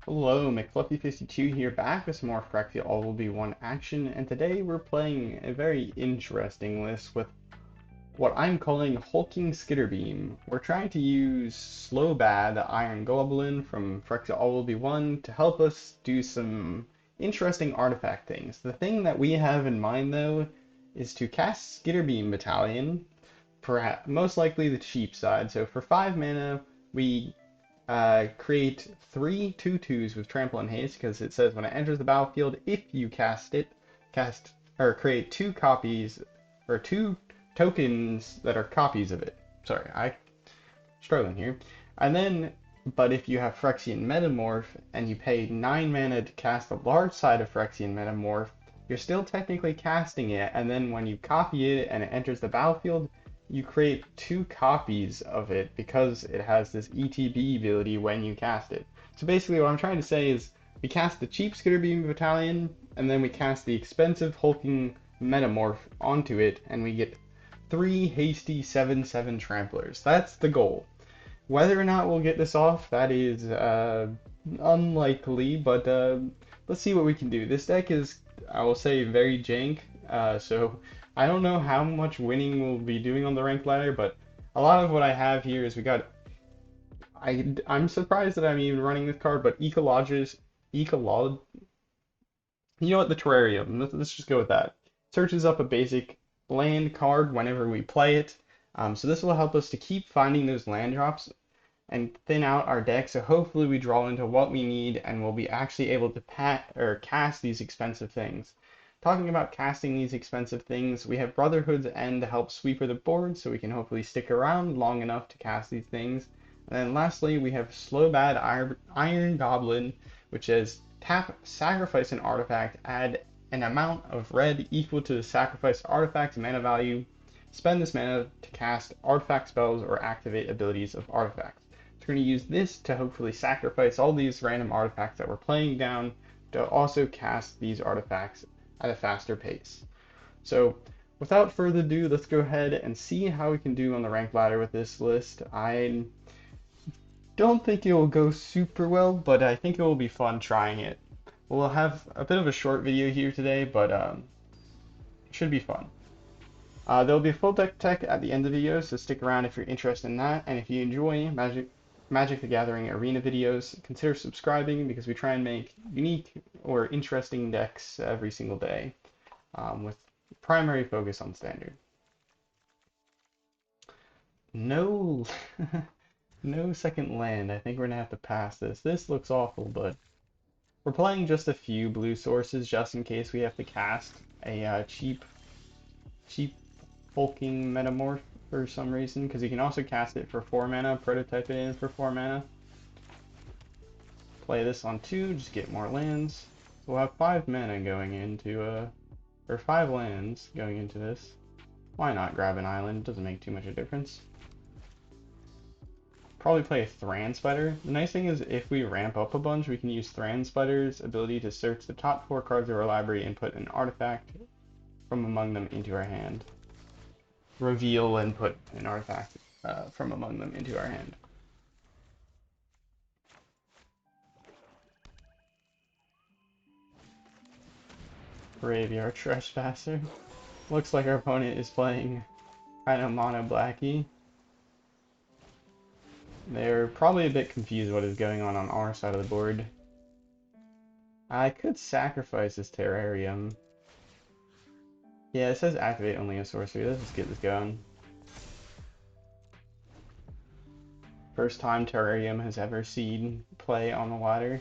Hello, McFluffy52 here, back with some more Phyrexia All Will Be One action, and today we're playing a very interesting list with what I'm calling Hulking Skitterbeam. We're trying to use Slobad, the Iron Goblin from Phyrexia All Will Be One, to help us do some interesting artifact things. The thing that we have in mind, though, is to cast Skitterbeam Battalion, perhaps most likely the cheap side. So for 5 mana, we create 3 2/2s with trample and haste, because it says when it enters the battlefield, if you cast or create 2 copies or 2 tokens that are copies of it. Sorry, I struggling here. And then, but if you have Phyrexian Metamorph and you pay 9 mana to cast the large side of Phyrexian Metamorph, you're still technically casting it, and then when you copy it and it enters the battlefield, you create 2 copies of it because it has this ETB ability when you cast it. So basically what I'm trying to say is we cast the cheap Skitterbeam Battalion, and then we cast the expensive hulking Metamorph onto it, and we get 3 hasty 7/7 tramplers. That's the goal. Whether or not we'll get this off, that is unlikely, but let's see what we can do. This deck is, I will say, very jank, so I don't know how much winning we'll be doing on the rank ladder, but a lot of what I have here is we got. I'm surprised that I'm even running this card, but Ecolog. You know what? The Terrarium. Let's just go with that. Searches up a basic land card whenever we play it. So this will help us to keep finding those land drops and thin out our deck. So hopefully we draw into what we need and we'll be actually able to cast these expensive things. Talking about casting these expensive things, we have Brotherhood's End to help sweeper the board, so we can hopefully stick around long enough to cast these things. And then lastly, we have Slobad Iron Goblin, which is tap, sacrifice an artifact, add an amount of red equal to the sacrificed artifact's mana value. Spend this mana to cast artifact spells or activate abilities of artifacts. So we're going to use this to hopefully sacrifice all these random artifacts that we're playing down to also cast these artifacts at a faster pace. So without further ado, let's go ahead and see how we can do on the rank ladder with this list. I don't think it will go super well, but I think it will be fun trying it. We'll have a bit of a short video here today, but it should be fun. There'll be a full deck tech at the end of the video, so stick around if you're interested in that. And if you enjoy Magic the Gathering arena videos, consider subscribing, because we try and make unique or interesting decks every single day, with primary focus on standard. No, no second land. I think we're gonna have to pass this. This looks awful, but we're playing just a few blue sources just in case we have to cast a cheap hulking Metamorph for some reason, because you can also cast it for 4 mana, prototype it in for 4 mana. Play this on 2, just get more lands. So we'll have 5 mana going into or 5 lands going into this. Why not grab an island? Doesn't make too much of a difference. Probably play a Thran Spider. The nice thing is if we ramp up a bunch, we can use Thran Spider's ability to search the top 4 cards of our library and put an artifact from among them into our hand. Reveal and put an artifact from among them into our hand. Graveyard Trespasser. Looks like our opponent is playing kind of mono blacky. They're probably a bit confused what is going on our side of the board. I could sacrifice this terrarium. Yeah, it says activate only a sorcery. Let's just get this going. First time terrarium has ever seen play on the ladder.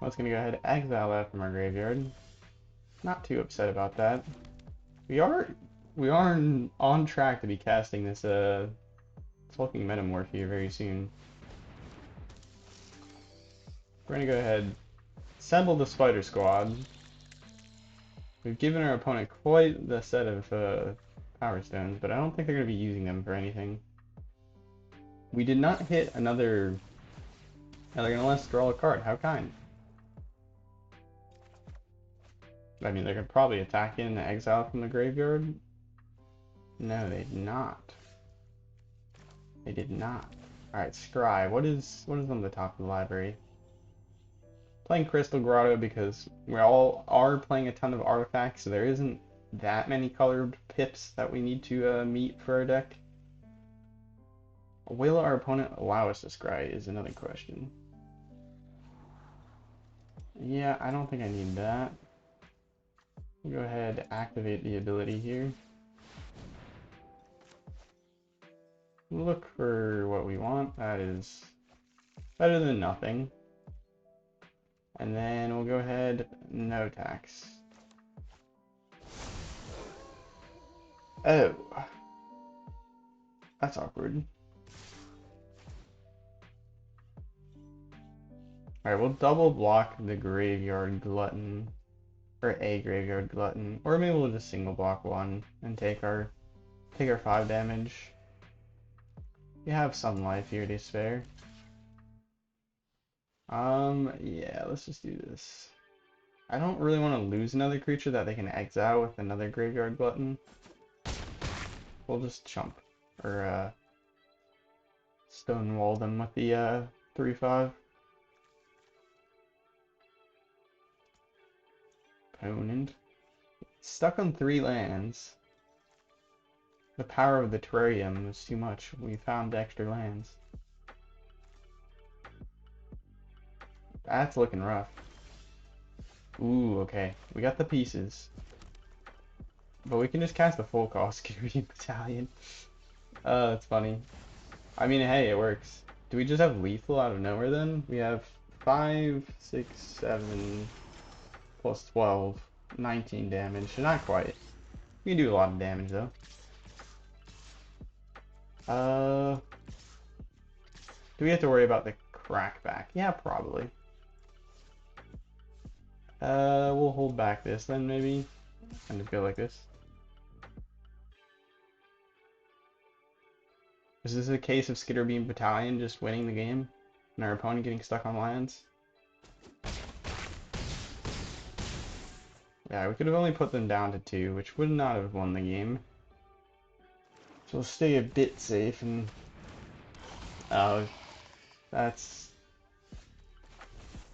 Let's gonna go ahead and exile that from our graveyard. Not too upset about that. We are on track to be casting this Hulking Metamorph here very soon. We're gonna go ahead, assemble the Spider Squad. We've given our opponent quite the set of Power Stones, but I don't think they're gonna be using them for anything. We did not hit another. Now they're gonna let us draw a card. How kind. I mean, they could probably attack in and exile from the graveyard. No, they did not. They did not. Alright, scry. What is on the top of the library? Playing Crystal Grotto because we all are playing a ton of artifacts, so there isn't that many colored pips that we need to meet for our deck. Will our opponent allow us to scry is another question. Yeah, I don't think I need that. We'll go ahead, activate the ability here. Look for what we want. That is better than nothing. And then we'll go ahead, no tax. Oh. That's awkward. Alright, we'll double block the Graveyard Glutton. Or a Graveyard Glutton. Or maybe we'll just single block one and take our 5 damage. We have some life here to spare. Yeah, let's just do this. I don't really want to lose another creature that they can exile with another Graveyard Glutton. We'll just chump. Or, stonewall them with the, 3/5. Opponent. Stuck on 3 lands. The power of the terrarium was too much. We found extra lands. That's looking rough. Ooh, okay. We got the pieces. But we can just cast the full cost Skitterbeam Battalion. That's funny. I mean, hey, it works. Do we just have lethal out of nowhere then? We have 5, 6, 7, plus 12, 19 damage. Not quite. We can do a lot of damage though. Do we have to worry about the crackback? Yeah, probably. We'll hold back this then maybe. And just go like this. Is this a case of Skitterbeam Battalion just winning the game? And our opponent getting stuck on lands? Yeah, we could have only put them down to 2, which would not have won the game. So we'll stay a bit safe and... Oh, that's...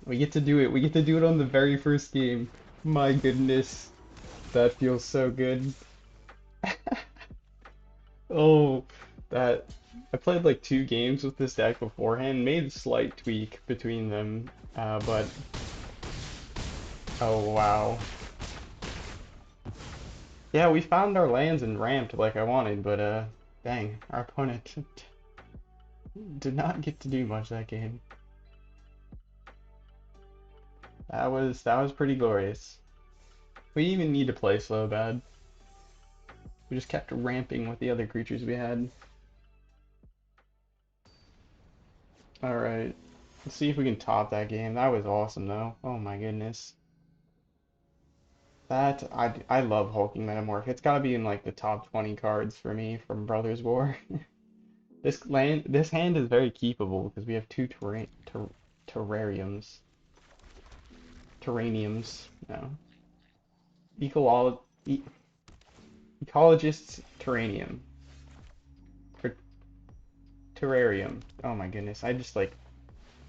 We get to do it. We get to do it on the very first game. My goodness. That feels so good. Oh, that... I played like 2 games with this deck beforehand, made a slight tweak between them, but... Oh, wow. Yeah, we found our lands and ramped like I wanted, but dang, our opponent did not get to do much that game. That was pretty glorious. We didn't even need to play Slobad. We just kept ramping with the other creatures we had. Alright, let's see if we can top that game. That was awesome though. Oh my goodness. That, I love Hulking Metamorph. It's gotta be in like the top 20 cards for me from Brothers War. This hand is very keepable because we have 2 terrariums. Terraniums, no. Ecologist's Terranium. Or Terrarium. Oh my goodness, I just like...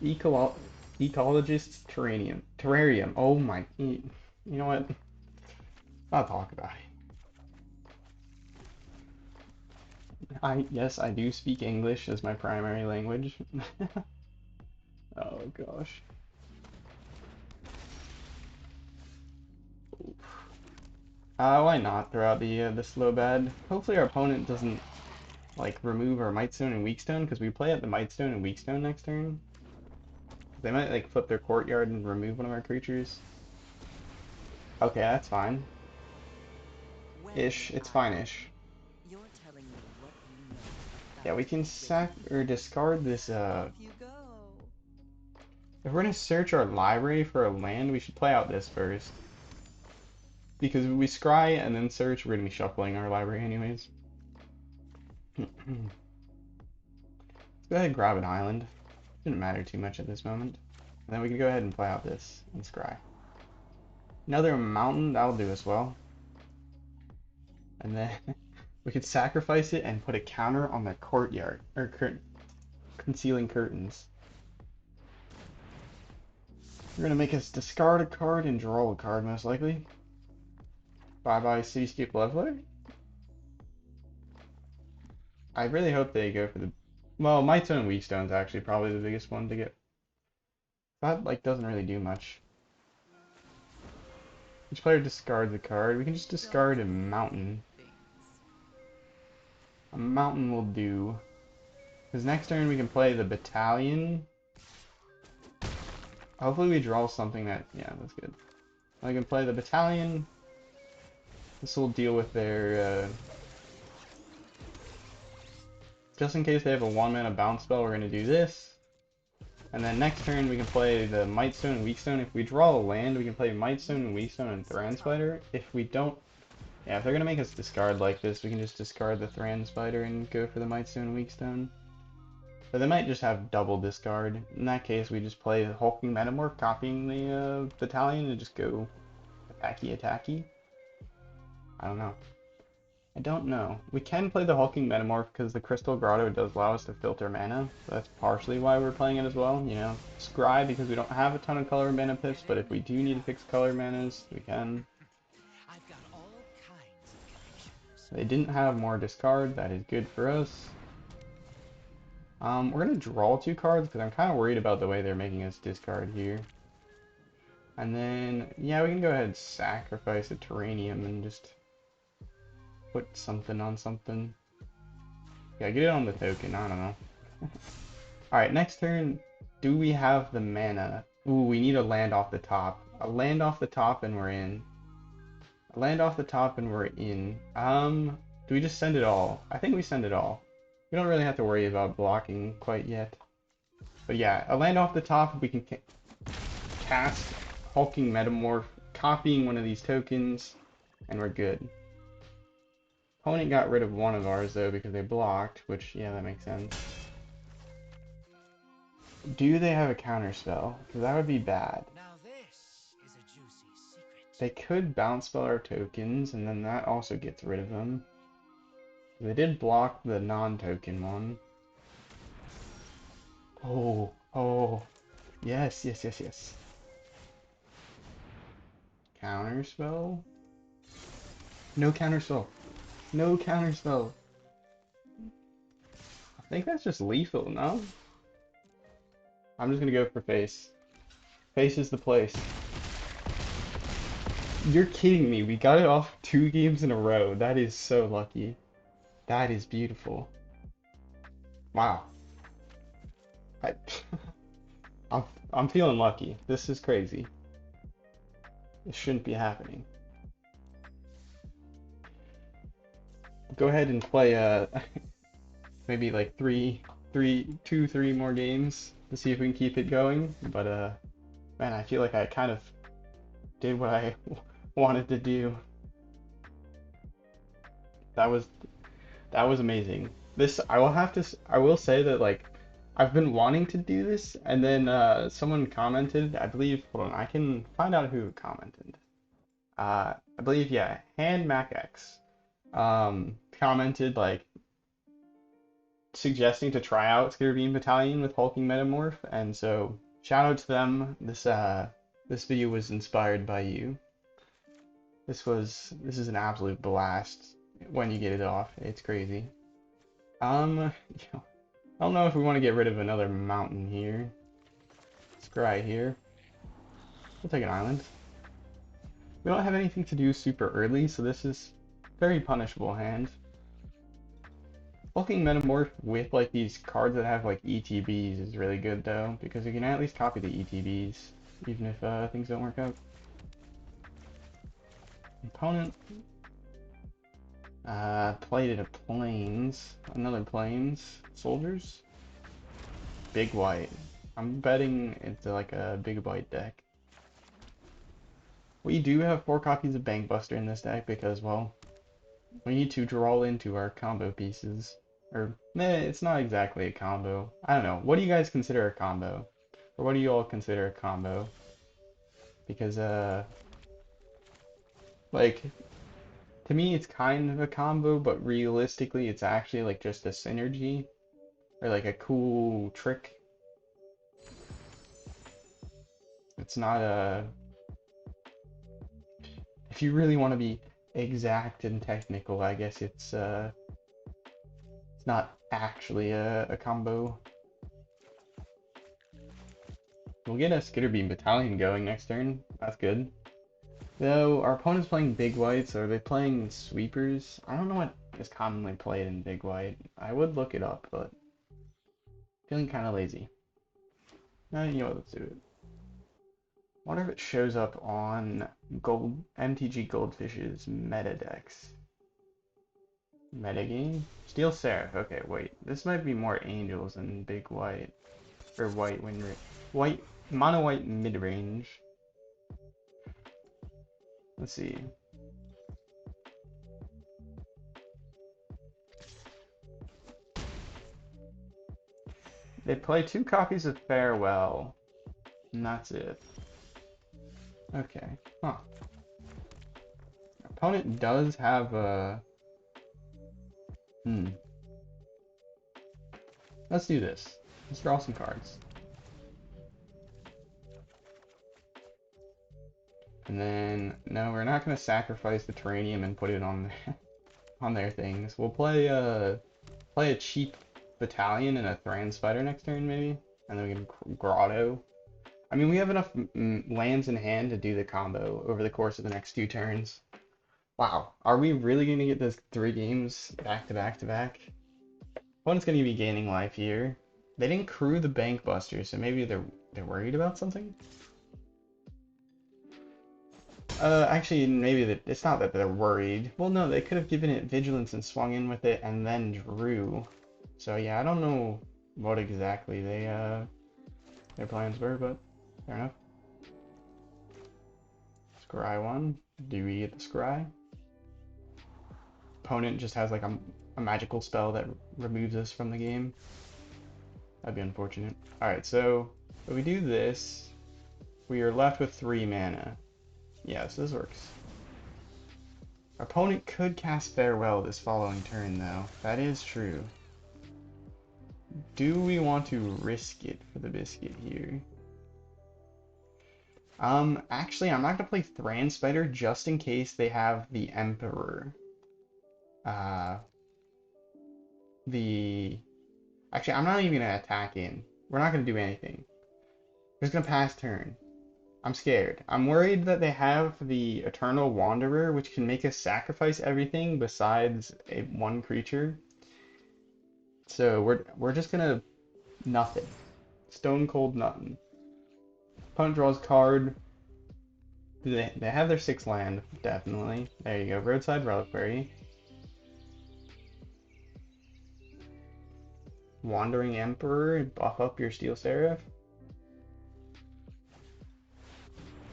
Ecologist's Terranium. Terrarium, oh my... You know what? I'll talk about it. Yes, I do speak English as my primary language. Oh gosh. Why not throw out the Slobad? Hopefully our opponent doesn't like remove our Mightstone and Weakstone because we play at the Mightstone and Weakstone next turn. They might like flip their courtyard and remove one of our creatures. Okay, that's fine. Ish, it's fine-ish. Yeah, we can sack or discard this if we're gonna search our library for a land, we should play out this first. Because if we scry and then search, we're gonna be shuffling our library anyways. Let's go ahead and grab an island. Didn't matter too much at this moment. And then we can go ahead and play out this and scry. Another mountain, that'll do as well. And then we could sacrifice it and put a counter on the courtyard, or Concealing Curtains. You're gonna make us discard a card and draw a card, most likely. Bye-bye Cityscape Leveler. I really hope they go for the... Well, Mightstone and Weakstone is actually probably the biggest one to get. That, like, doesn't really do much. Each player discards a card. We can just discard a mountain. A mountain will do. Because next turn we can play the Battalion. Hopefully we draw something that... Yeah, that's good. I can play the Battalion. This will deal with their... Just in case they have a 1-mana bounce spell, we're going to do this. And then next turn we can play the Mightstone and Weakstone. If we draw a land, we can play Mightstone and Weakstone and Thran Spider. If we don't... Yeah, if they're going to make us discard like this, we can just discard the Thran Spider and go for the Mightstone and Weakstone. But they might just have double discard. In that case, we just play the Hulking Metamorph, copying the Battalion, and just go attacky. I don't know. I don't know. We can play the Hulking Metamorph because the Crystal Grotto does allow us to filter mana. So that's partially why we're playing it as well. You know, Scry because we don't have a ton of color mana pips, but if we do need to fix color manas, we can. They didn't have more discard. That is good for us. We're gonna draw 2 cards because I'm kind of worried about the way they're making us discard here. And then, yeah, we can go ahead and sacrifice a Terranium and just put something on something. Yeah, get it on the token, I don't know. Alright, next turn, do we have the mana? Ooh, we need a land off the top. A land off the top and we're in. A land off the top and we're in. Do we just send it all? I think we send it all. We don't really have to worry about blocking quite yet. But yeah, a land off the top, we can cast Hulking Metamorph, copying one of these tokens, and we're good. Opponent got rid of one of ours though because they blocked, which, yeah, that makes sense. Do they have a counter spell? Because that would be bad. Now this is a juicy secret. They could bounce spell our tokens, and then that also gets rid of them. They did block the non-token one. Oh, oh. Yes, yes, yes, yes. Counterspell? No counterspell. No counterspell. I think that's just lethal, no? I'm just gonna go for face. Face is the place. You're kidding me. We got it off 2 games in a row. That is so lucky. That is beautiful. Wow. I, I'm feeling lucky. This is crazy. It shouldn't be happening. Go ahead and play maybe like 2, 3 more games to see if we can keep it going. But man, I feel like I kind of did what I wanted to do. That was amazing. This I will say that, like, I've been wanting to do this, and then someone commented, I believe, hold on, I can find out who commented. I believe, yeah, Hanmacx commented, like, suggesting to try out Skitterbeam Battalion with Hulking Metamorph, and so shout out to them. This video was inspired by you. This is an absolute blast when you get it off. It's crazy. I don't know if we want to get rid of another mountain here. Scry here. We'll take an island. We don't have anything to do super early, so this is very punishable hand. Hulking Metamorph with like these cards that have like ETBs is really good though, because you can at least copy the ETBs, even if things don't work out. Opponent played a plains, another plains, soldiers. Big white. I'm betting it's like a big white deck. We do have 4 copies of Bankbuster in this deck because, well, we need to draw into our combo pieces. Or, it's not exactly a combo. I don't know. What do you guys consider a combo? Or what do you all consider a combo? Because, like, to me it's kind of a combo, but realistically it's actually like just a synergy. or like a cool trick. It's not a... If you really want to be exact and technical, I guess it's not actually a combo. We'll get a Skitterbeam Battalion going next turn. That's good. Though our opponent's playing big white, so are they playing sweepers? I don't know what is commonly played in big white. I would look it up, but feeling kind of lazy. No, you know what? Let's do it. Wonder if it shows up on Gold MTG Goldfish's meta decks. Metagame? Steel Seraph. Okay, wait. This might be more angels than big white. Or white win rate. White, mono white mid range. Let's see. They play 2 copies of Farewell. And that's it. Okay. Huh. Opponent does have a... Let's do this. Let's draw some cards. And then, no, we're not going to sacrifice the Terranium and put it on on their things. We'll play a cheap Battalion and a Thran Spider next turn, maybe? And then we can Grotto. I mean, we have enough lands in hand to do the combo over the course of the next 2 turns. Wow, are we really going to get this 3 games back to back to back? Opponent's going to be gaining life here. They didn't crew the Bankbuster, so maybe they're worried about something? Actually, maybe it's not that they're worried. Well, no, they could have given it Vigilance and swung in with it and then drew. So yeah, I don't know what exactly their plans were, but fair enough. Scry 1. Do we get the Scry? Opponent just has like a magical spell that removes us from the game. That'd be unfortunate. Alright, so if we do this, we are left with 3 mana. Yes, this works. Our opponent could cast Farewell this following turn, though. That is true. Do we want to risk it for the biscuit here? Actually, I'm not gonna play Thran Spider just in case they have the Emperor. Actually, I'm not even gonna attack in. We're not gonna do anything. We're just gonna pass turn. I'm scared. I'm worried that they have the Eternal Wanderer, which can make us sacrifice everything besides one creature. So we're just gonna nothing. Stone cold nothing. Opponent draws card. They have their 6 land, definitely. There you go. Roadside Reliquary. Wandering Emperor, buff up your Steel Seraph.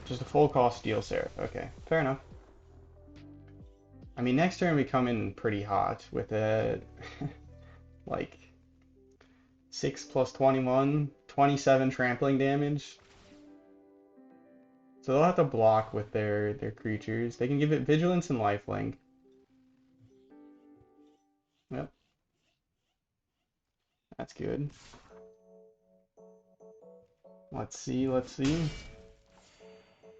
Just a full cost Steel Seraph. Okay, fair enough. I mean, next turn we come in pretty hot with a like 6 plus 21, 27 trampling damage. So they'll have to block with their creatures. They can give it Vigilance and Lifelink. Yep. That's good. Let's see.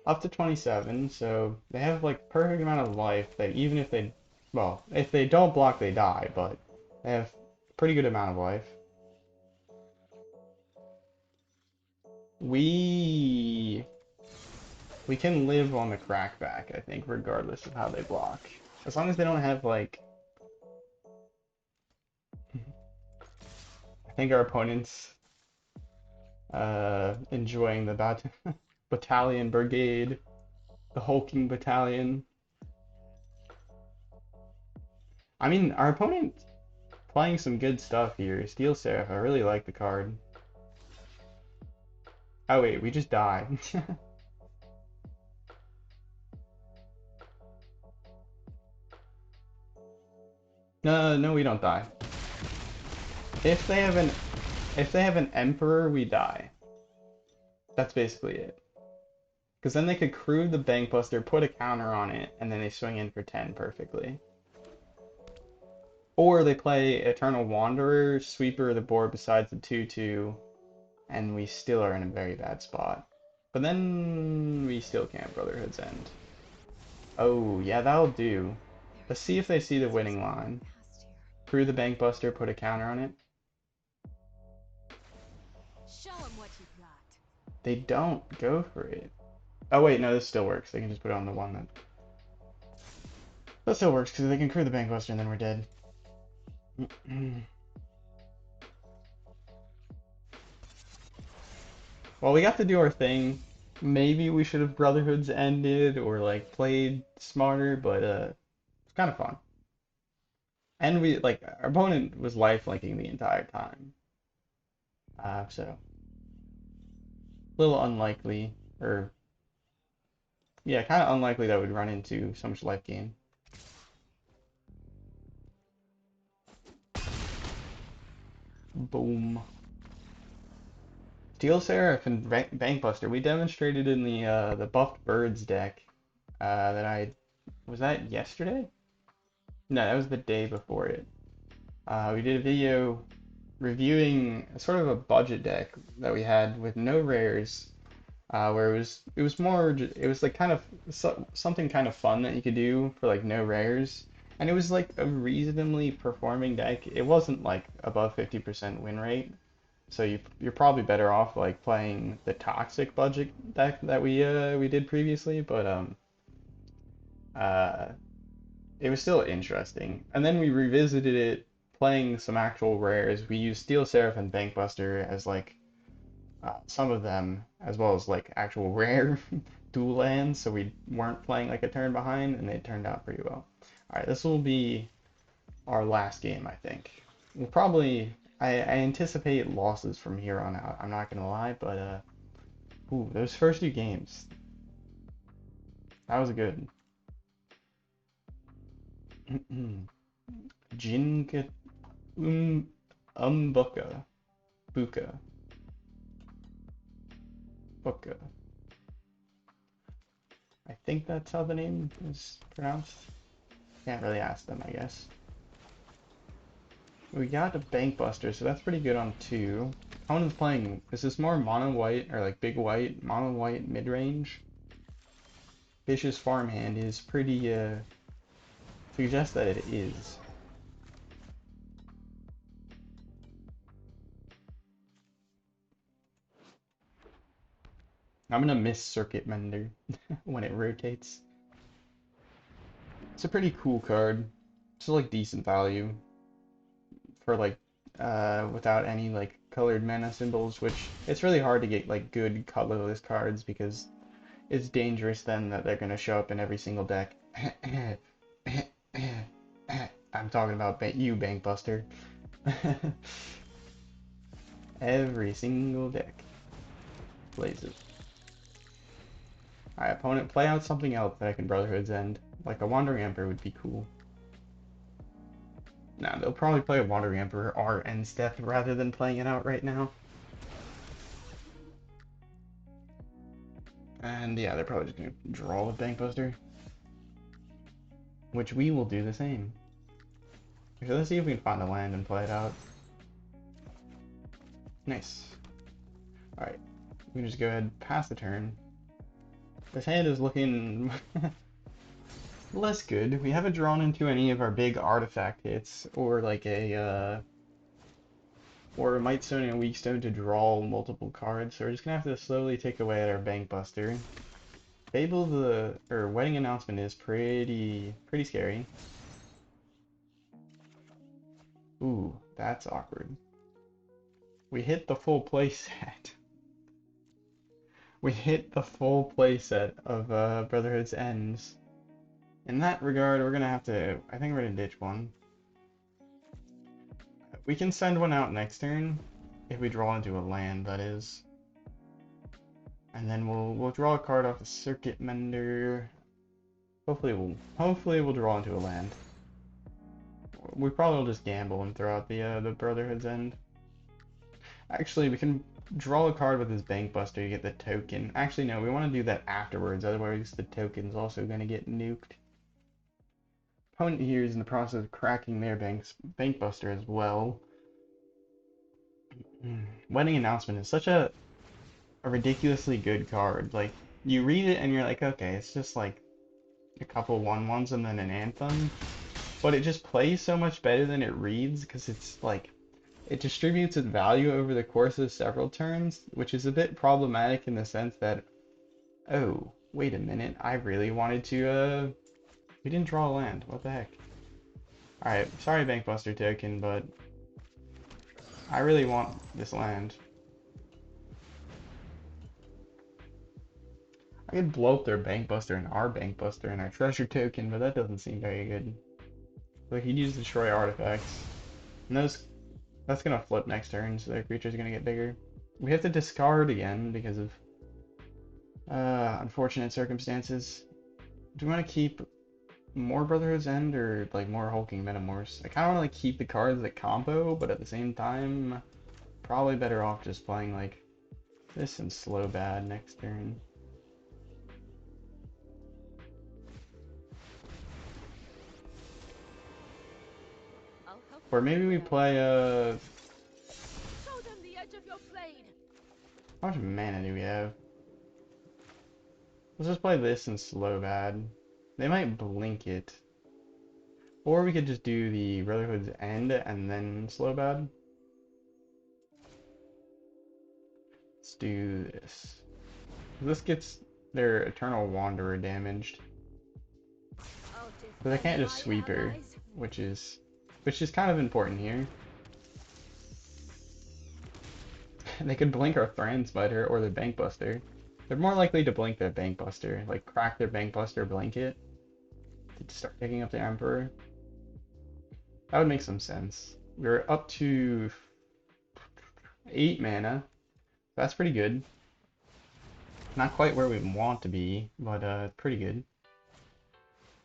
Up to 27, so they have like perfect amount of life that even if they, well, if they don't block they die, but they have pretty good amount of life. We can live on the crackback, I think, regardless of how they block. As long as they don't have like, I think our opponents enjoying the battalion brigade, the hulking battalion. I mean, our opponent playing some good stuff here. Steel Seraph, I really like the card. Oh wait, we just died. No, we don't die. If they have an Emperor, we die. That's basically it. Because then they could crew the Bankbuster, put a counter on it, and then they swing in for 10 perfectly. Or they play Eternal Wanderer, sweeper of the board besides the 2/2, and we still are in a very bad spot. But then we still can't Brotherhood's End. Oh, yeah, that'll do. Let's see if they see the winning line. Crew the Bankbuster, put a counter on it. Show 'em what you got. They don't go for it. Oh wait, no, this still works. They can just put it on the one that... That still works, because they can crew the Bankbuster and then we're dead. Well, we got to do our thing. Maybe we should have Brotherhoods ended or like played smarter, but it's kind of fun. And we like our opponent was lifelinking the entire time. So a little unlikely, or yeah, kind of unlikely that we'd run into so much life gain. Boom. Steel Seraph and Bankbuster. We demonstrated in the buffed birds deck that I was that yesterday? No, that was the day before it. We did a video reviewing sort of a budget deck that we had with no rares, where it was more it was like kind of something kind of fun that you could do for like no rares, and it was like a reasonably performing deck. It wasn't like above 50% win rate, so you're probably better off like playing the toxic budget deck that we did previously, but uh it was still interesting. And then we revisited it playing some actual rares. We used Steel Seraph and Bankbuster as like some of them, as well as like actual rare dual lands, so we weren't playing like a turn behind, and they turned out pretty well. All right, this will be our last game, I think. We'll probably, I anticipate losses from here on out. I'm not gonna lie, but ooh, those first two games, that was good. Jinka Buka. Buka. Buka. I think that's how the name is pronounced. Can't really ask them, I guess. We got a Bankbuster, so that's pretty good on 2. Opponent's playing, is this more mono white or like big white, mono white mid range? Vicious Farmhand is pretty, suggests that it is. I'm gonna miss Circuit Mender when it rotates. It's a pretty cool card. It's like decent value for like without any like colored mana symbols, which it's really hard to get like good colorless cards because it's dangerous then that they're gonna show up in every single deck. I'm talking about you, Bankbuster. Every single deck plays it. Alright, opponent, play out something else that I can Brotherhood's End. Like a Wandering Emperor would be cool. Nah, they'll probably play a Wandering Emperor or end step rather than playing it out right now. And yeah, they're probably just gonna draw with Bankbuster. Which we will do the same. So let's see if we can find a land and play it out. Nice. Alright, we can just go ahead and pass the turn. This hand is looking less good. We haven't drawn into any of our big artifact hits, or like or a Mightstone and Weakstone to draw multiple cards, so we're just gonna have to slowly take away at our Bankbuster. Wedding Announcement is pretty scary. Ooh, that's awkward. We hit the full playset. We hit the full playset of Brotherhood's Ends. In that regard, we're gonna have to, I think we're gonna ditch one. We can send one out next turn, if we draw into a land, that is. And then we'll draw a card off the Circuit Mender. Hopefully we'll draw into a land. We probably will just gamble and throw out the Brotherhood's End. Actually, we can draw a card with his Bankbuster to get the token. Actually, no, we want to do that afterwards, otherwise the token's also going to get nuked. opponent here is in the process of cracking their Bankbuster as well. Wedding Announcement is such a ridiculously good card. Like, you read it and you're like, okay, it's just like a couple 1/1s and then an Anthem. But it just plays so much better than it reads because it's like, it distributes its value over the course of several turns, which is a bit problematic in the sense that, oh, wait a minute, I really wanted to, we didn't draw a land, what the heck? Alright, sorry Bankbuster token, but I really want this land. I could blow up their Bankbuster and our Bankbuster and our treasure token, but that doesn't seem very good. So he'd use destroy artifacts. And that's gonna flip next turn, so their creature's gonna get bigger. We have to discard again because of unfortunate circumstances. Do we want to keep more Brotherhood's End or like more hulking Metamorphs? I kind of want to like, keep the cards that combo, but at the same time, probably better off just playing like this and Slobad next turn. Or maybe we play Show them the edge of your blade. how much mana do we have? Let's just play this and Slobad. They might blink it. Or we could just do the Brotherhood's End and then Slobad. Let's do this. This gets their Eternal Wanderer damaged. But I can't just sweep her, which is kind of important here. They could blink our Thran Spider or their Bankbuster. They're more likely to blink their Bankbuster, like crack their Bankbuster, blink it, to start picking up the Emperor. That would make some sense. We're up to 8 mana. That's pretty good. Not quite where we want to be, but pretty good.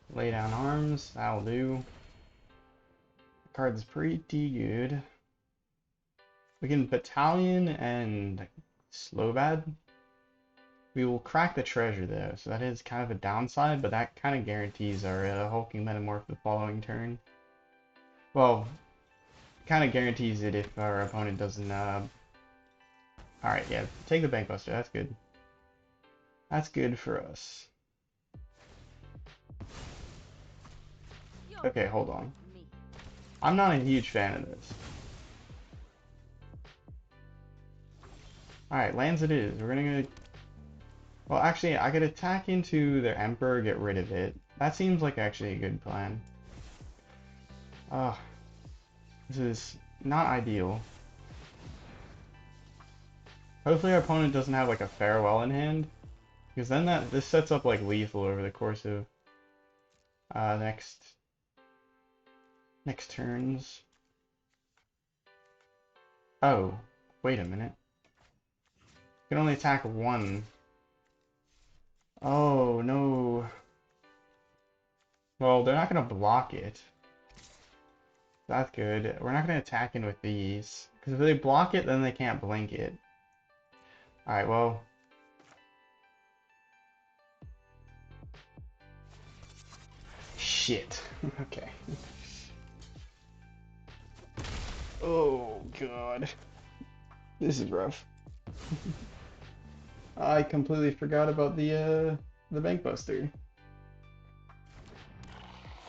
Lay down arms, that'll do. The card's pretty good. We can Battalion and Slobad. We will crack the treasure though, so that is kind of a downside, but that kind of guarantees our hulking Metamorph the following turn. Well, kind of guarantees it if our opponent doesn't. Alright, yeah, take the Bankbuster, that's good. That's good for us. Okay, hold on. I'm not a huge fan of this. Alright, lands it is. We're gonna go... Well, actually, I could attack into their Emperor, get rid of it. That seems like actually a good plan. This is not ideal. Hopefully our opponent doesn't have like a Farewell in hand, because then this sets up like lethal over the course of next turns. Oh, wait a minute. You can only attack one. Oh no. Well, they're not gonna block it. That's good. We're not gonna attack in with these, because if they block it, then they can't blink it. Alright, well. Shit. Okay. Oh god. This is rough. I completely forgot about the Bankbuster.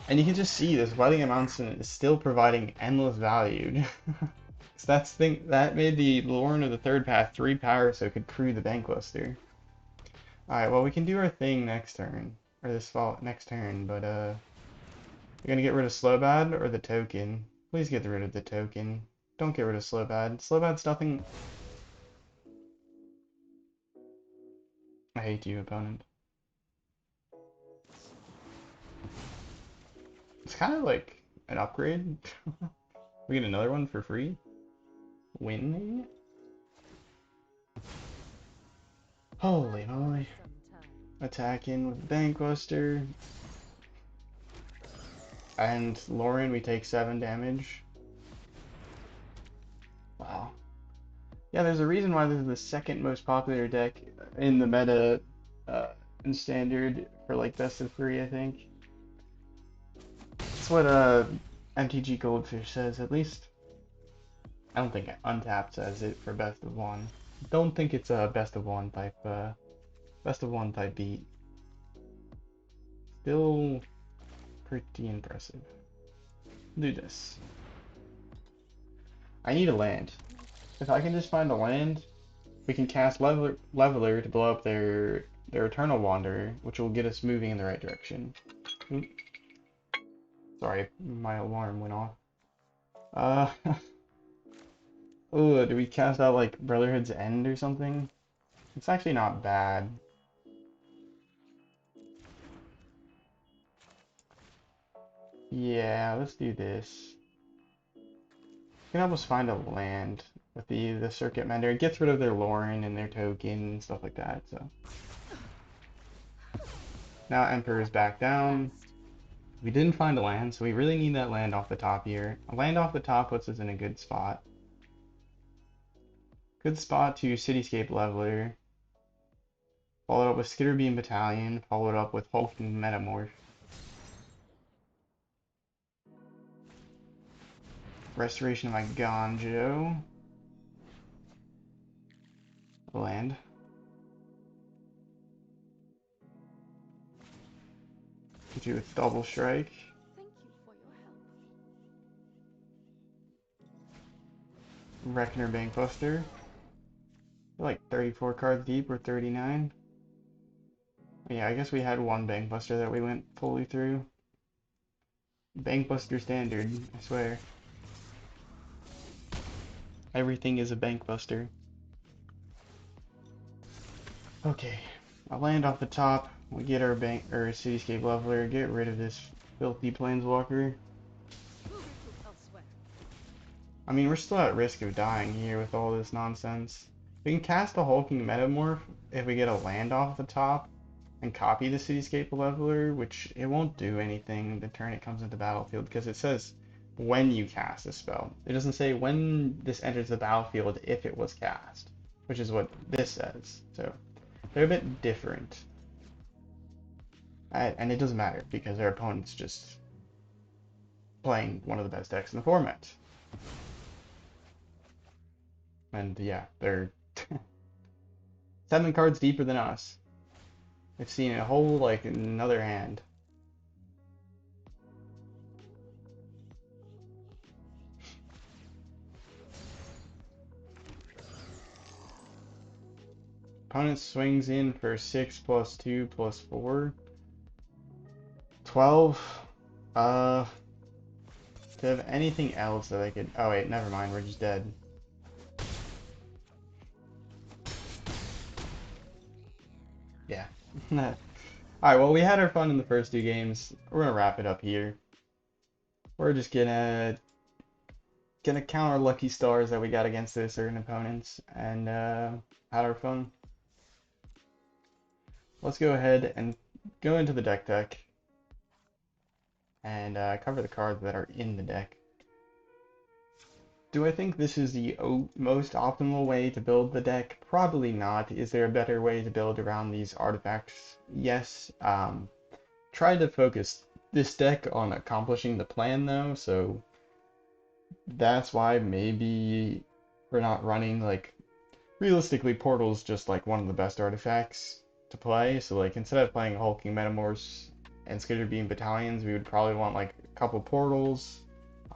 And you can just see this Wedding Announcement is still providing endless value. So that made the Lauren of the Third Path 3 power so it could crew the Bankbuster. Alright, well we can do our thing next turn. Or next turn, but you're gonna get rid of Slobad or the token. Please get rid of the token. Don't get rid of Slobad. Slobad's nothing. I hate you, opponent. It's kind of like an upgrade. We get another one for free. Winning? Holy moly. Attack in with Bankbuster. And Lauren, we take 7 damage. Wow. Yeah, there's a reason why this is the second most popular deck in the meta in Standard for like best of 3, I think. That's what MTG Goldfish says, at least. I don't think Untapped says it for best of one. Don't think it's a best of one type beat. Still pretty impressive. Do this. I need a land. If I can just find a land, we can cast Leveler to blow up their Eternal Wanderer, which will get us moving in the right direction. Oop. Sorry, my alarm went off. Oh, do we cast out like Brotherhood's End or something? It's actually not bad. Yeah, let's do this. You can help us find a land with the Circuit Mender. It gets rid of their Lauren and their token and stuff like that, so. Now Emperor's back down. We didn't find a land, so we really need that land off the top here. A land off the top puts us in a good spot. Good spot to Cityscape Leveler. Followed up with Skitterbeam Battalion. Followed up with Hulking Metamorph. Restoration of my Gonjo. Land. Hit you with Double Strike. Thank you for your help. Reckoner Bankbuster. We're like 34 cards deep, or 39. Yeah, I guess we had one Bankbuster that we went fully through. Bankbuster standard, I swear. Everything is a Bankbuster. Okay, I'll land off the top. We get our Cityscape Leveler, get rid of this filthy Planeswalker. We'll regroup elsewhere. I mean, we're still at risk of dying here with all this nonsense. We can cast a Hulking Metamorph if we get a land off the top and copy the Cityscape Leveler, which it won't do anything the turn it comes into the battlefield because it says when you cast a spell. It doesn't say when this enters the battlefield if it was cast, which is what this says. So they're a bit different. And it doesn't matter because our opponent's just playing one of the best decks in the format. And yeah, they're 7 cards deeper than us. They've seen a whole, like, another hand. Opponent swings in for 6 plus 2 plus 4. 12. Do they have anything else that I could... Oh wait, never mind, we're just dead. Yeah. Alright, well, we had our fun in the first 2 games. We're gonna wrap it up here. We're just gonna count our lucky stars that we got against the certain opponents and had our fun. Let's go ahead and go into the deck and cover the cards that are in the deck. Do I think this is the most optimal way to build the deck? Probably not. Is there a better way to build around these artifacts? Yes. Try to focus this deck on accomplishing the plan though, so that's why maybe we're not running, like, realistically Portal's just like one of the best artifacts to play, so like instead of playing Hulking Metamorphs and Skitterbeam Battalions, we would probably want like a couple Portals,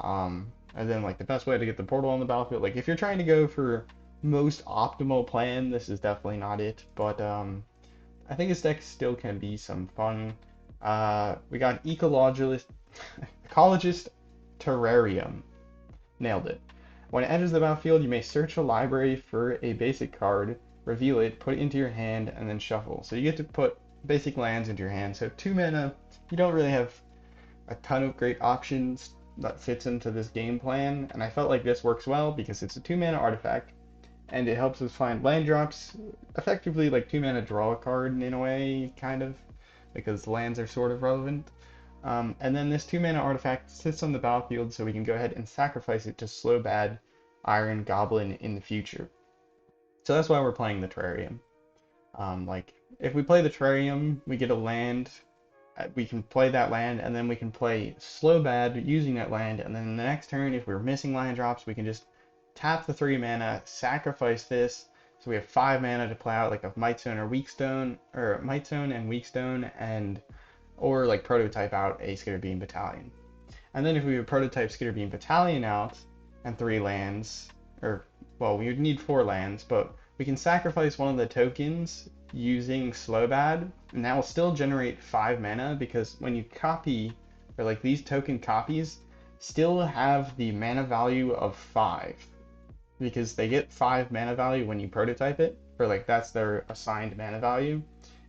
and then like the best way to get the Portal on the battlefield, like if you're trying to go for most optimal plan, this is definitely not it, but I think this deck still can be some fun. We got Ecologist Terrarium. Nailed it. When it enters the battlefield, you may search a library for a basic card, reveal it, put it into your hand, and then shuffle. So you get to put basic lands into your hand. So 2 mana, you don't really have a ton of great options that fits into this game plan, and I felt like this works well because it's a 2 mana artifact, and it helps us find land drops, effectively like 2 mana draw a card in a way, kind of, because lands are sort of relevant. And then this 2 mana artifact sits on the battlefield, so we can go ahead and sacrifice it to Slobad Iron Goblin in the future. So that's why we're playing the Terrarium. Like, if we play the Terrarium, we get a land, we can play that land, and then we can play Slobad using that land, and then the next turn, if we're missing land drops, we can just tap the 3 mana, sacrifice this, so we have 5 mana to play out like a Mightstone or Weakstone, or Mightstone and Weakstone, and or like prototype out a Skitterbeam Battalion. And then if we would prototype Skitterbeam Battalion out and 3 lands, or well, we would need 4 lands, but we can sacrifice one of the tokens using Slobad, and that will still generate 5 mana, because when you copy, or like these token copies still have the mana value of 5, because they get 5 mana value when you prototype it, or like that's their assigned mana value,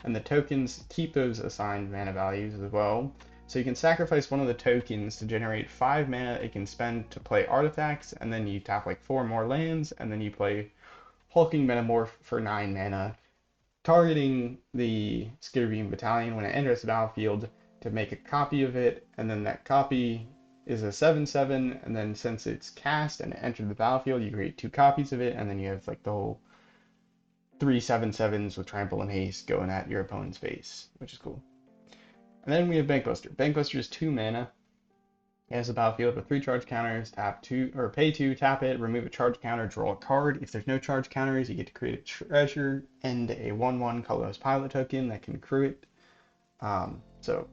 and the tokens keep those assigned mana values as well. So you can sacrifice one of the tokens to generate 5 mana it can spend to play artifacts, and then you tap like 4 more lands, and then you play Hulking Metamorph for 9 mana, targeting the Skitterbeam Battalion when it enters the battlefield to make a copy of it, and then that copy is a 7/7, and then since it's cast and it entered the battlefield, you create 2 copies of it, and then you have like the whole 3 7/7s with trample and haste going at your opponent's face, which is cool. And then we have Bankbuster. Bankbuster is 2 mana. It has a battlefield with 3 charge counters, tap 2, or pay 2, tap it, remove a charge counter, draw a card. If there's no charge counters, you get to create a treasure and a 1/1 colorless pilot token that can accrue it. So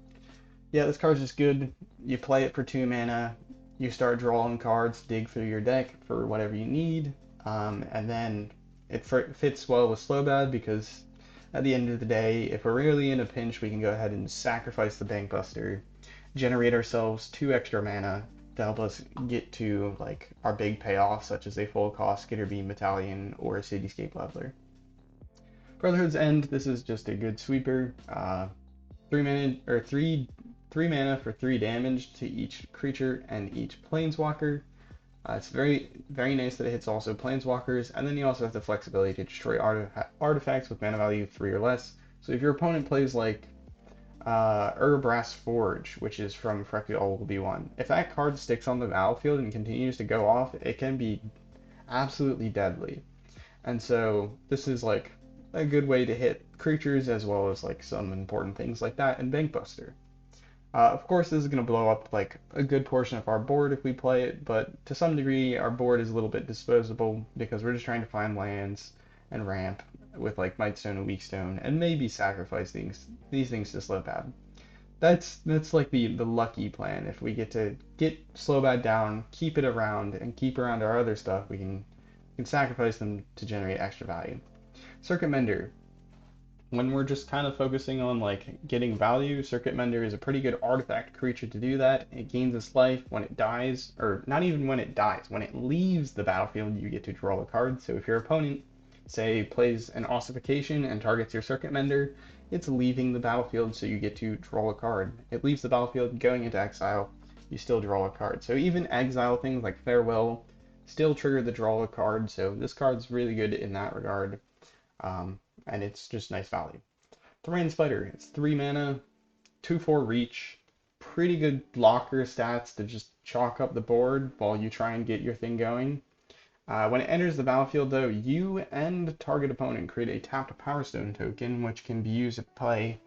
yeah, this card's just good. You play it for 2 mana, you start drawing cards, dig through your deck for whatever you need, and then it fits well with Slobad, because at the end of the day, if we're really in a pinch, we can go ahead and sacrifice the Bankbuster, generate ourselves 2 extra mana to help us get to like our big payoffs, such as a full cost Skitterbeam Battalion or a Cityscape Leveler. Brotherhood's End, this is just a good sweeper. 3 mana for 3 damage to each creature and each planeswalker. It's very, very nice that it hits also planeswalkers, and then you also have the flexibility to destroy artifacts with mana value 3 or less. So if your opponent plays like Urbrass Forge, which is from Freckle B1, if that card sticks on the battlefield and continues to go off, it can be absolutely deadly. And so this is like a good way to hit creatures as well as like some important things like that in Bankbuster. Of course, this is going to blow up like a good portion of our board if we play it, but to some degree our board is a little bit disposable because we're just trying to find lands and ramp with like Mightstone and Weakstone, and maybe sacrifice these things to Slobad. That's like the lucky plan. If we get to get Slobad down, keep it around, and keep around our other stuff, we can sacrifice them to generate extra value. Circuit Mender. When we're just kind of focusing on like getting value, Circuit Mender is a pretty good artifact creature to do that. It gains its life when it dies, or not even when it dies. When it leaves the battlefield, you get to draw a card. So if your opponent, say, plays an Ossification and targets your Circuit Mender, it's leaving the battlefield, so you get to draw a card. It leaves the battlefield, going into exile, you still draw a card. So even exile things like Farewell still trigger the draw a card, so this card's really good in that regard. And it's just nice value. Thran Spider, it's 3 mana, 2/4 reach, pretty good blocker stats to just chalk up the board while you try and get your thing going. When it enters the battlefield though, you and target opponent create a tapped Power Stone token, which can be used to pay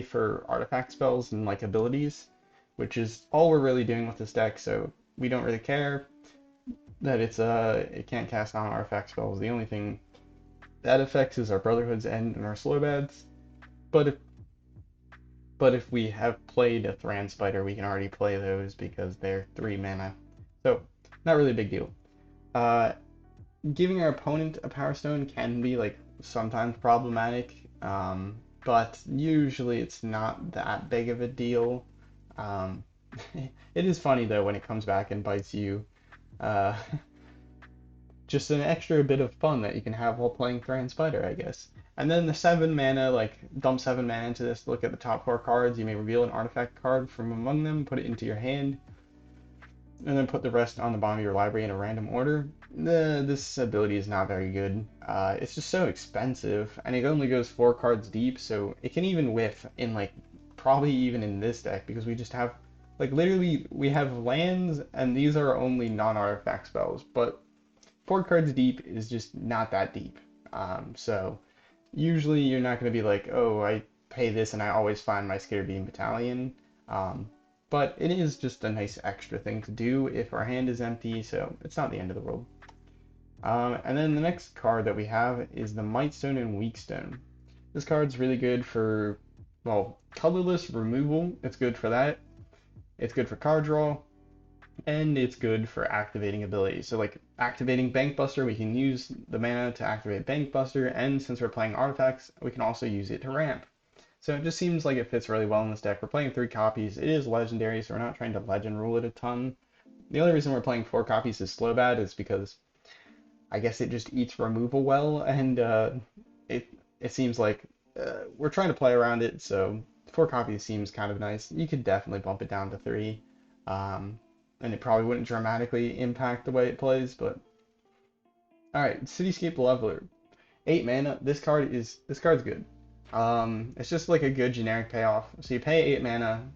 for artifact spells and like abilities, which is all we're really doing with this deck, so we don't really care that it can't cast non-artifact spells. The only thing that affects is our Brotherhood's End and our Slobads. But if we have played a Thran Spider, we can already play those because they're 3 mana. So not really a big deal. Giving our opponent a Power Stone can be like sometimes problematic, but usually it's not that big of a deal. It is funny though when it comes back and bites you. Just an extra bit of fun that you can have while playing Thran Spider, I guess. And then the 7 mana, like dump 7 mana into this, look at the top 4 cards, you may reveal an artifact card from among them, put it into your hand, and then put the rest on the bottom of your library in a random order. This ability is not very good. It's just so expensive, and it only goes 4 cards deep, so it can even whiff in like, probably even in this deck, because we just have, like literally, we have lands, and these are only non-artifact spells, but 4 cards deep is just not that deep. So usually you're not going to be like, oh, I pay this and I always find my Skitterbeam Battalion. But it is just a nice extra thing to do if our hand is empty, so it's not the end of the world. And then the next card that we have is the Mightstone and Weakstone. This card's really good for, well, colorless removal. It's good for that. It's good for card draw, and it's good for activating abilities. So like activating Bankbuster, we can use the mana to activate Bankbuster, and since we're playing artifacts, we can also use it to ramp. So it just seems like it fits really well in this deck. We're playing 3 copies. It is legendary, so we're not trying to legend rule it a ton. The only reason we're playing 4 copies is Slobad is because I guess it just eats removal well, and it seems like we're trying to play around it, so 4 copies seems kind of nice. You could definitely bump it down to 3, and it probably wouldn't dramatically impact the way it plays, but alright, Cityscape Leveler. 8 mana. This card's good. It's just like a good generic payoff. So you pay 8 mana,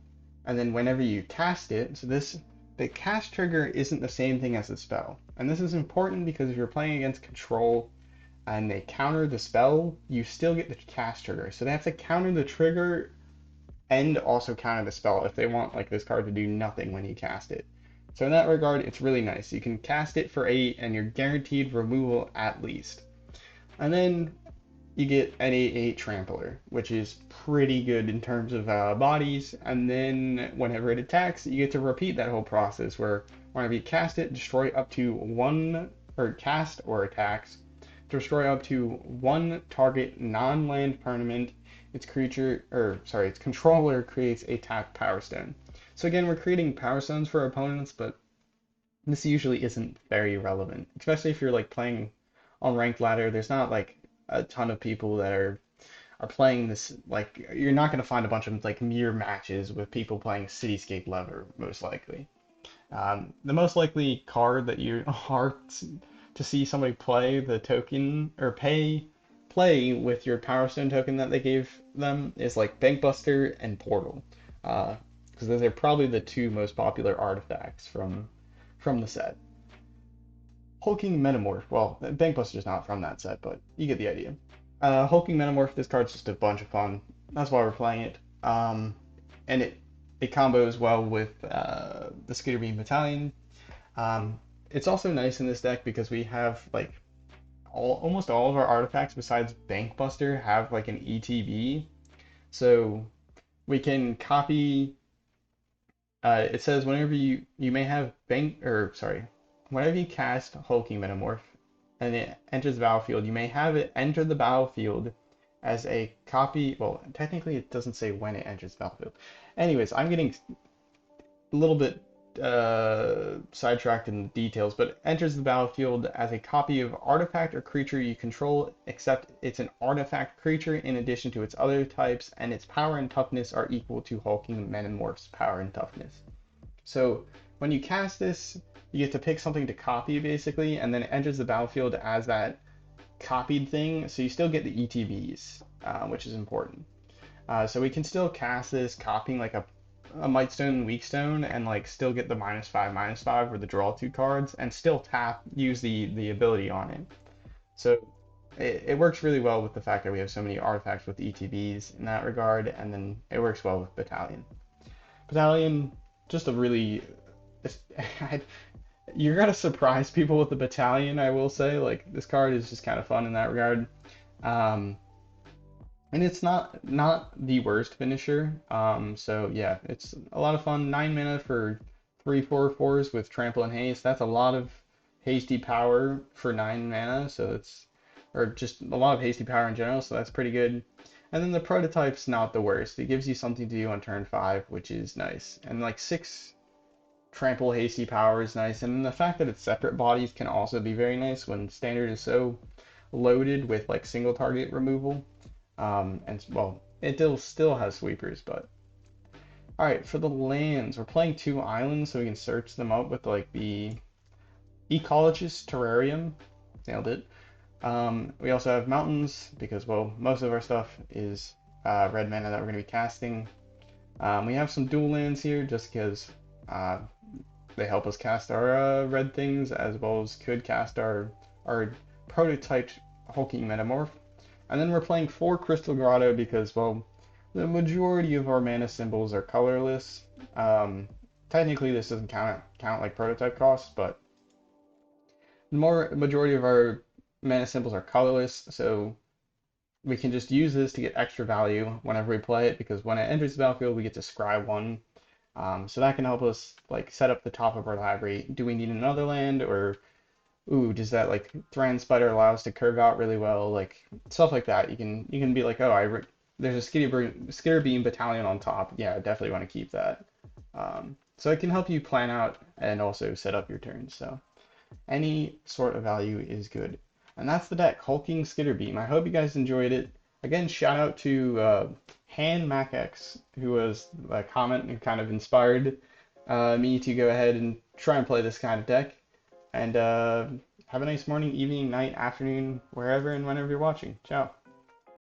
and then whenever you cast it, so the cast trigger isn't the same thing as the spell. And this is important because if you're playing against control and they counter the spell, you still get the cast trigger. So they have to counter the trigger and also counter the spell if they want like this card to do nothing when you cast it. So in that regard, it's really nice. You can cast it for 8 and you're guaranteed removal at least. And then you get an 8/8 Trampler, which is pretty good in terms of bodies, and then whenever it attacks, you get to repeat that whole process where whenever you cast it, destroy up to 1, or cast or attacks, destroy up to 1 target non-land permanent, its controller creates a tapped Power Stone. So again, we're creating Power Stones for our opponents, but this usually isn't very relevant, especially if you're like playing on ranked ladder. There's not like a ton of people that are playing this. Like you're not going to find a bunch of like mirror matches with people playing Cityscape Leveler most likely. The most likely card that you are to see somebody play the token or play with your Power Stone token that they gave them is like Bankbuster and Portal, because those are probably the 2 most popular artifacts from the set. Hulking Metamorph. Well, Bankbuster's not from that set, but you get the idea. Hulking Metamorph, this card's just a bunch of fun. That's why we're playing it. And it combos well with the Skitterbeam Battalion. It's also nice in this deck because we have like almost all of our artifacts besides Bankbuster have like an ETB. So we can copy. It says whenever you may have whenever you cast Hulking Metamorph and it enters the battlefield, you may have it enter the battlefield as a copy. Well, technically it doesn't say when it enters the battlefield. Anyways, I'm getting a little bit sidetracked in the details, but it enters the battlefield as a copy of artifact or creature you control, except it's an artifact creature in addition to its other types, and its power and toughness are equal to Hulking Metamorph's power and toughness. So when you cast this, you get to pick something to copy basically, and then it enters the battlefield as that copied thing, so you still get the ETBs, which is important. So we can still cast this copying like a Mightstone and Weakstone and like still get the -5/-5 or the draw 2 cards and still use the ability on it. So it works really well with the fact that we have so many artifacts with ETBs in that regard, and then it works well with Battalion. Battalion, just a really you're gonna surprise people with the Battalion, I will say. Like this card is just kind of fun in that regard. And it's not the worst finisher. So yeah, it's a lot of fun. 9 mana for 3/4/4s with trample and haste. That's a lot of hasty power for 9 mana. So or just a lot of hasty power in general. So that's pretty good. And then the prototype's not the worst. It gives you something to do on turn 5, which is nice. And like 6 trample hasty power is nice. And then the fact that it's separate bodies can also be very nice when standard is so loaded with like single target removal. And well, it still has sweepers, but alright, for the lands, we're playing 2 islands, so we can search them up with like the Ecologist Terrarium. Nailed it. We also have mountains because, well, most of our stuff is red mana that we're going to be casting. We have some dual lands here just because they help us cast our red things, as well as could cast our prototyped Hulking Metamorph. And then we're playing 4 Crystal Grotto because, well, the majority of our mana symbols are colorless. Technically, this doesn't count like prototype costs, but the majority of our mana symbols are colorless, so we can just use this to get extra value whenever we play it, because when it enters the battlefield, we get to scry one. So that can help us like set up the top of our library. Do we need another land, or ooh, does that like Thran Spider allow us to curve out really well? Like stuff like that. You can be like, oh, there's a Skitterbeam Battalion on top. Yeah, I definitely want to keep that. So it can help you plan out and also set up your turns. So any sort of value is good. And that's the deck, Hulking Skitterbeam. I hope you guys enjoyed it. Again, shout out to Hanmacx, who was a comment and kind of inspired me to go ahead and try and play this kind of deck. And have a nice morning, evening, night, afternoon, wherever and whenever you're watching. Ciao.